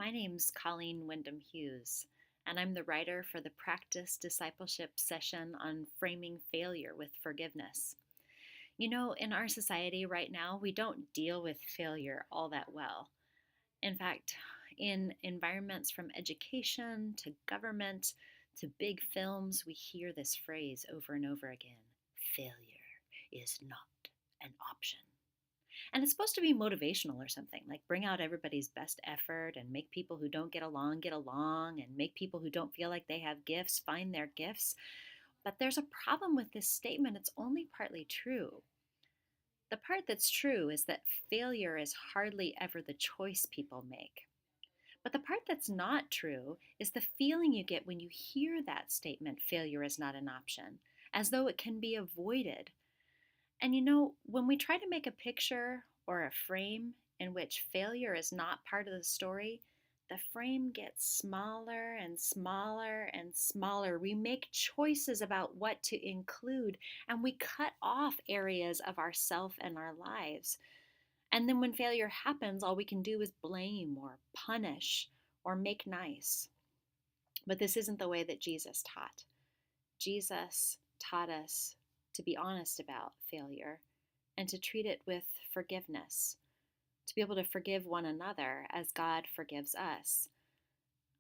My name's Colleen Windham-Hughes, and I'm the writer for the Practice Discipleship session on framing failure with forgiveness. In our society right now, we don't deal with failure all that well. In fact, in environments from education to government to big films, we hear this phrase over and over again: failure is not an option. And it's supposed to be motivational or something, like bring out everybody's best effort and make people who don't get along and make people who don't feel like they have gifts find their gifts. But there's a problem with this statement. It's only partly true. The part that's true is that failure is hardly ever the choice people make. But the part that's not true is the feeling you get when you hear that statement: failure is not an option, as though it can be avoided. And when we try to make a picture or a frame in which failure is not part of the story, the frame gets smaller and smaller and smaller. We make choices about what to include, and we cut off areas of ourself and our lives. And then when failure happens, all we can do is blame or punish or make nice. But this isn't the way that Jesus taught. Jesus taught us to be honest about failure and to treat it with forgiveness, to be able to forgive one another as God forgives us.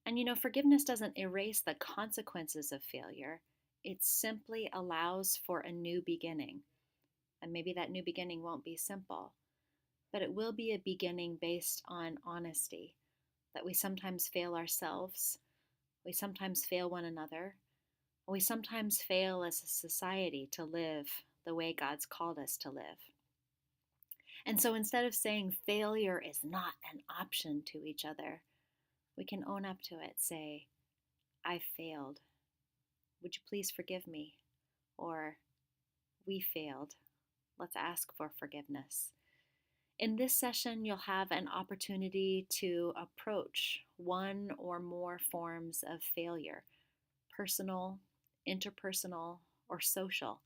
And forgiveness doesn't erase the consequences of failure, it simply allows for a new beginning. And maybe that new beginning won't be simple, but it will be a beginning based on honesty, that we sometimes fail ourselves, we sometimes fail one another. We sometimes fail as a society to live the way God's called us to live. And so instead of saying failure is not an option to each other, we can own up to it. Say, I failed. Would you please forgive me? Or, we failed. Let's ask for forgiveness. In this session, you'll have an opportunity to approach one or more forms of failure: personal, interpersonal, or social.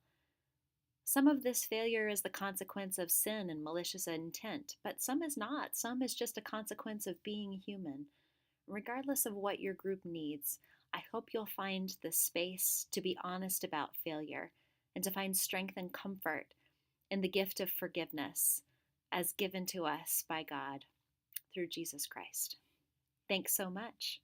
Some of this failure is the consequence of sin and malicious intent, but some is not. Some is just a consequence of being human. Regardless of what your group needs, I hope you'll find the space to be honest about failure and to find strength and comfort in the gift of forgiveness as given to us by God through Jesus Christ. Thanks so much.